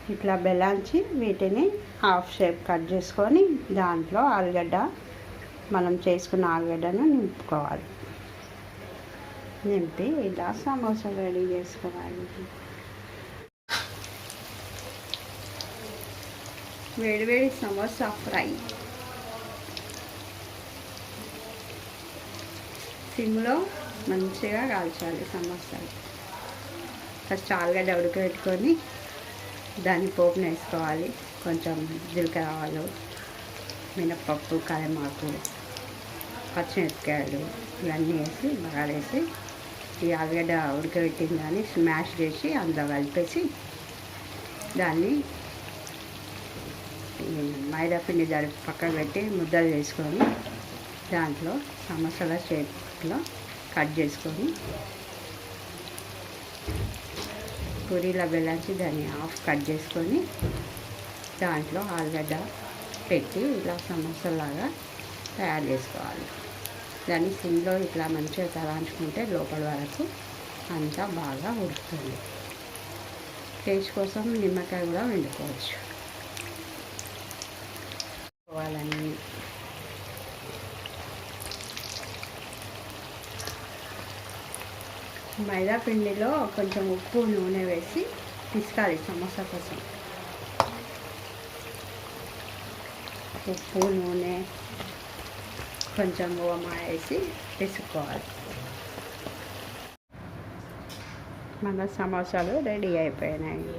ఇట్లా బెలాంచి వీటిని half shape cut చేసుకొని దాంట్లో ఆలుగడ్డ, మనం చేసుకున్న ఆలుగడ్డను నింపుకోవాలి. నింపి ఇలా సమోసా రెడీ చేసుకోవాలి. వేడివేడి సమోసా ఫ్రై. సిమ్లో మంచిగా కాల్చాలి సమోసాలు. ఫస్ట్ ఆలుగడ్డ ఉడకబెట్టుకొని దాన్ని పోపున వేసుకోవాలి. కొంచెం జీలకర్ర ఆవాలు, మినప్పప్పు, కరివేపాకు, పచ్చిమిరపకాయలు ఇవన్నీ వేసి బాగా వేసి ఈ ఆలుగడ్డ ఉడకబెట్టిన దాన్ని స్మాష్ చేసి అందులో కలిపేసి దాన్ని మైదా పిండి జరిపి పక్కన పెట్టి ముద్దలు చేసుకొని దాంట్లో సమోసాల షేప్లో కట్ చేసుకొని పూరీలా బెల్లాంచి దాన్ని హాఫ్ కట్ చేసుకొని దాంట్లో ఆలుగడ్డ పెట్టి ఇలా సమోసాలాగా తయారు చేసుకోవాలి. దాన్ని సిమ్లో ఇట్లా మంచిగా తలాంచుకుంటే లోపల వరకు అంతా బాగా ఉడుకుతుంది. టేస్ట్ కోసం నిమ్మకాయ కూడా వండుకోవచ్చు. పోవాలని మైదా పిండిలో కొంచెం ఉప్పు, నూనె వేసి పిసకాలి సమోసా కోసం. ఉప్పు, నూనె, కొంచెం ఓమా వేసి పిసుకోవాలి. మన సమోసాలు రెడీ అయిపోయినాయి.